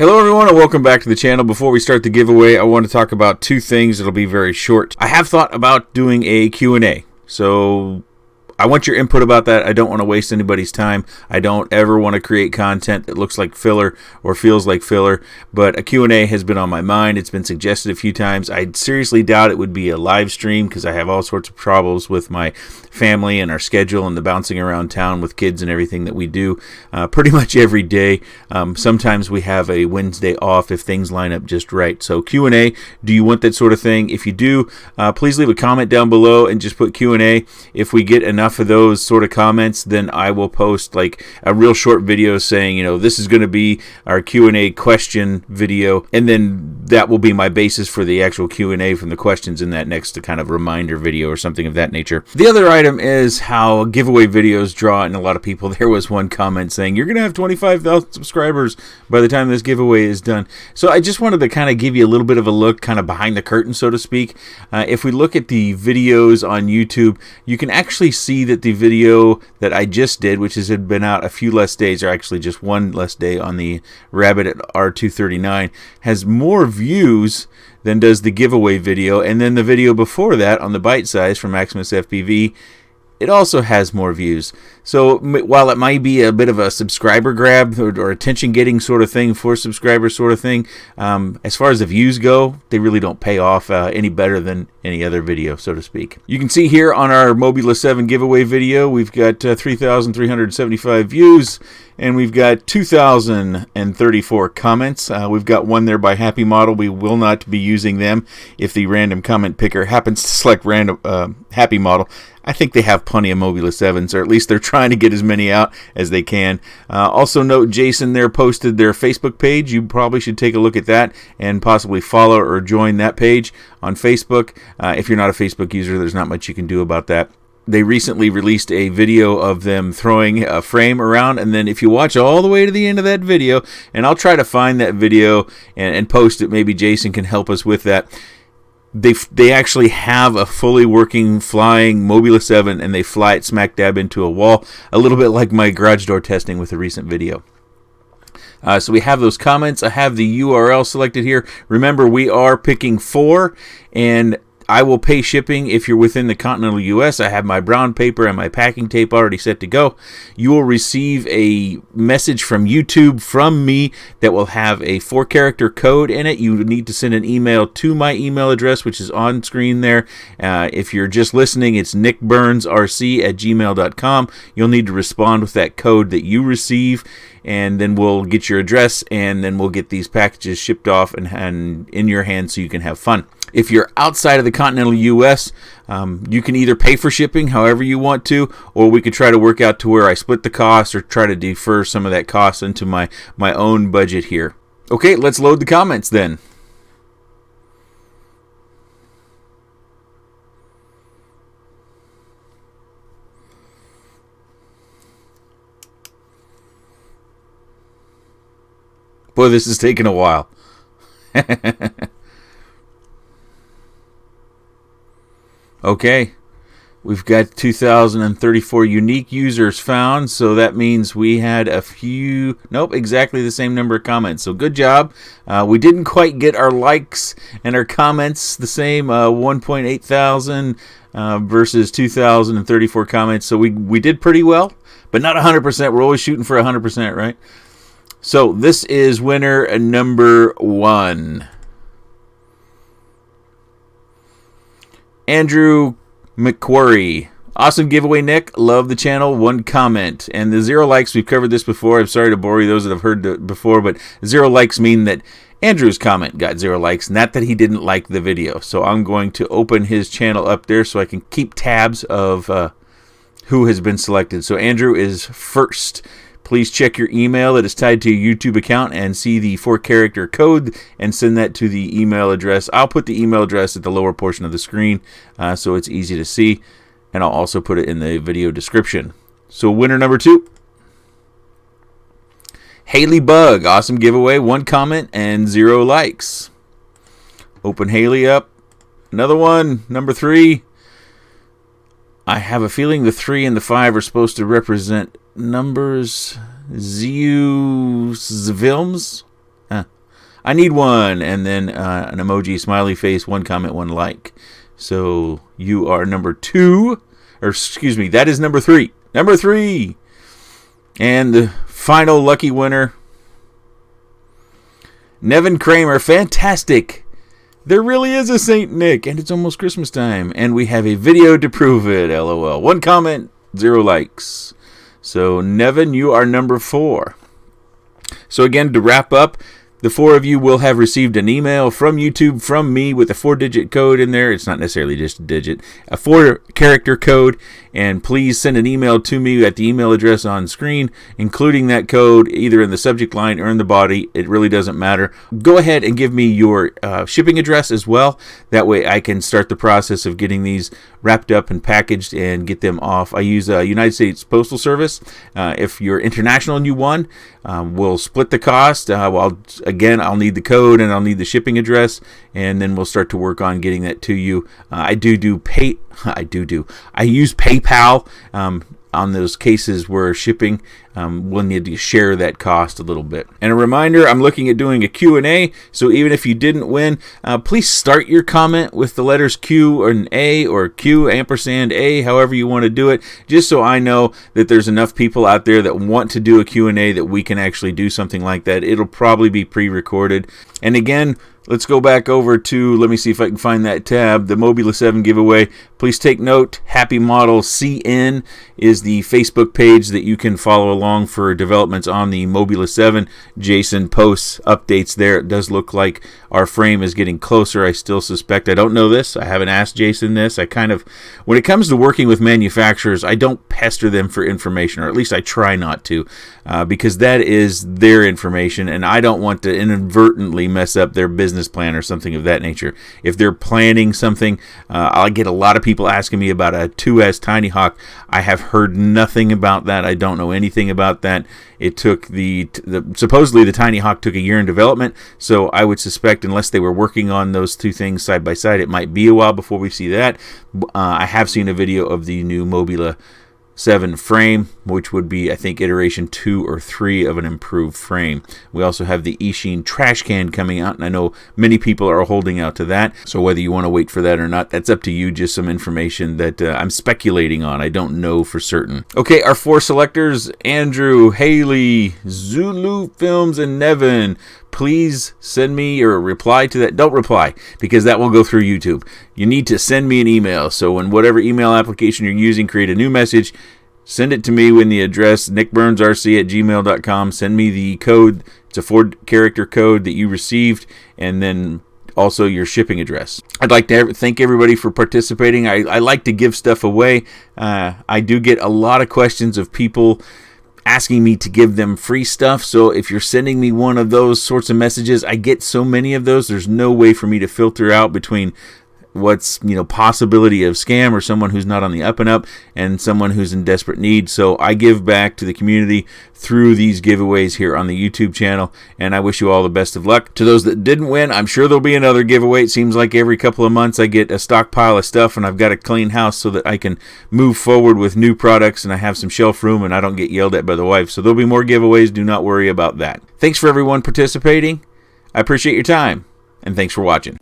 Hello everyone and welcome back to the channel. Before we start the giveaway, I want to talk about two things. It'll be very short. I have thought about doing a Q&A, so I want your input about that. I don't want to waste anybody's time. I don't ever want to create content that looks like filler or feels like filler, but a Q&A has been on my mind. It's been suggested a few times. I seriously doubt it would be a live stream because I have all sorts of troubles with my family and our schedule and the bouncing around town with kids and everything that we do pretty much every day. Sometimes we have a Wednesday off if things line up just right. So Q&A, do you want that sort of thing? If you do, please leave a comment down below and just put Q&A. If we get enough of those sort of comments, then I will post like a real short video saying, you know, this is going to be our Q&A question video, and then that will be my basis for the actual Q&A from the questions in that next kind of reminder video or something of that nature. The other item is how giveaway videos draw in a lot of people. There was one comment saying you're going to have 25,000 subscribers by the time this giveaway is done. So I just wanted to kind of give you a little bit of a look kind of behind the curtain, so to speak. If we look at the videos on YouTube, you can actually see that the video that I just did, which has been out a few less days, or actually just one less day on the Rabbit at R239, has more views than does the giveaway video. And then the video before that on the Bite Size from Maximus FPV, it also has more views. So while it might be a bit of a subscriber grab or attention getting sort of thing for subscribers sort of thing, as far as the views go, they really don't pay off any better than any other video, so to speak. You can see here on our Mobula 7 giveaway video, we've got 3,375 views, and we've got 2,034 comments. We've got one there by Happy Model. We will not be using them if the random comment picker happens to select random Happy Model. I think they have plenty of Mobula 7s, or at least they're trying to get as many out as they can. Also note Jason there posted their Facebook page. You probably should take a look at that and possibly follow or join that page on Facebook. If you're not a Facebook user, there's not much you can do about that. They recently released a video of them throwing a frame around, and then if you watch all the way to the end of that video, and I'll try to find that video and post it, maybe Jason can help us with that. They actually have a fully working flying Mobula 7, and they fly it smack dab into a wall, a little bit like my garage door testing with a recent video. So we have those comments. I have the URL selected here. Remember, we are picking 4, and I will pay shipping if you're within the continental US. I have my brown paper and my packing tape already set to go. You will receive a message from YouTube from me that will have a 4-character code in it. You need to send an email to my email address, which is on screen there. If you're just listening, it's NickburnsRC@gmail.com. You'll need to respond with that code that you receive, and then we'll get your address, and then we'll get these packages shipped off and in your hand so you can have fun. If you're outside of the continental U.S., you can either pay for shipping however you want to, or we could try to work out to where I split the cost or try to defer some of that cost into my own budget here. Okay, let's load the comments then. Boy, this is taking a while. Okay, we've got 2,034 unique users found, so that means we had a few, nope, exactly the same number of comments, so good job. We didn't quite get our likes and our comments the same, 1.8 thousand versus 2,034 comments, so we did pretty well, but not 100%. We're always shooting for 100%, right? So this is winner number 1. Andrew McQuarrie. Awesome giveaway, Nick. Love the channel. 1 comment. And the 0 likes, we've covered this before. I'm sorry to bore you, those that have heard it before, but 0 likes mean that Andrew's comment got 0 likes, not that he didn't like the video. So I'm going to open his channel up there so I can keep tabs of who has been selected. So Andrew is first. Please check your email that is tied to your YouTube account and see the 4-character code and send that to the email address. I'll put the email address at the lower portion of the screen so it's easy to see, and I'll also put it in the video description. So winner number 2, Haley Bug. Awesome giveaway. 1 comment and 0 likes. Open Haley up. Another one. Number 3. I have a feeling the 3 and the 5 are supposed to represent numbers. Zeus Vilms. I need one, and then an emoji, smiley face, 1 comment, 1 like. So you are number 2, or excuse me, that is number 3. Number 3. And the final lucky winner, Nevin Kramer. Fantastic. There really is a Saint Nick, and it's almost Christmas time, and we have a video to prove it. LOL. 1 comment, 0 likes. So Nevin, you are number 4. So again, to wrap up, the 4 of you will have received an email from YouTube from me with a 4-digit code in there. It's not necessarily just a digit, a 4-character code. And please send an email to me at the email address on screen, including that code either in the subject line or in the body. It really doesn't matter. Go ahead and give me your shipping address as well. That way I can start the process of getting these wrapped up and packaged and get them off. I use United States Postal Service. If you're international and you won, we'll split the cost. I'll need the code and I'll need the shipping address, and then we'll start to work on getting that to you. I use PayPal on those cases where shipping. We'll need to share that cost a little bit. And a reminder, I'm looking at doing a Q&A, so even if you didn't win, please start your comment with the letters Q or an A, or Q ampersand A, however you want to do it, just so I know that there's enough people out there that want to do a Q&A that we can actually do something like that. It'll probably be pre-recorded. And again, let's go back over to, let me see if I can find that tab, the Mobula 7 giveaway. Please take note, Happy Model CN is the Facebook page that you can follow along for developments on the Mobula 7. Jason posts updates there. It does look like our frame is getting closer. I still suspect, I don't know this, I haven't asked Jason this. I kind of, when it comes to working with manufacturers, I don't pester them for information, or at least I try not to, because that is their information, and I don't want to inadvertently mess up their business plan or something of that nature. If they're planning something, I get a lot of people asking me about a 2S Tiny Hawk. I have heard nothing about that. I don't know anything about that. It took supposedly the Tiny Hawk took a year in development, so I would suspect unless they were working on those two things side by side, it might be a while before we see that. I have seen a video of the new Mobula 7 frame, which would be, I think, iteration 2 or 3 of an improved frame. We also have the Eachine trash can coming out, and I know many people are holding out to that. So whether you want to wait for that or not, that's up to you. Just some information that I'm speculating on. I don't know for certain. Okay, our 4 selectors, Andrew, Haley, Zulu Films, and Nevin. Please send me or reply to that. Don't reply, because that will go through YouTube. You need to send me an email. So in whatever email application you're using, create a new message, send it to me with the address NickburnsRC@gmail.com. Send me the code. It's a 4-character code that you received, and then also your shipping address. I'd like to thank everybody for participating. I like to give stuff away. I do get a lot of questions of people asking me to give them free stuff. So if you're sending me one of those sorts of messages, I get so many of those, there's no way for me to filter out between what's, possibility of scam or someone who's not on the up and up and someone who's in desperate need. So I give back to the community through these giveaways here on the YouTube channel, and I wish you all the best of luck. To those that didn't win, I'm sure there'll be another giveaway. It seems like every couple of months I get a stockpile of stuff, and I've got a clean house so that I can move forward with new products, and I have some shelf room and I don't get yelled at by the wife. So there'll be more giveaways. Do not worry about that. Thanks for everyone participating. I appreciate your time, and thanks for watching.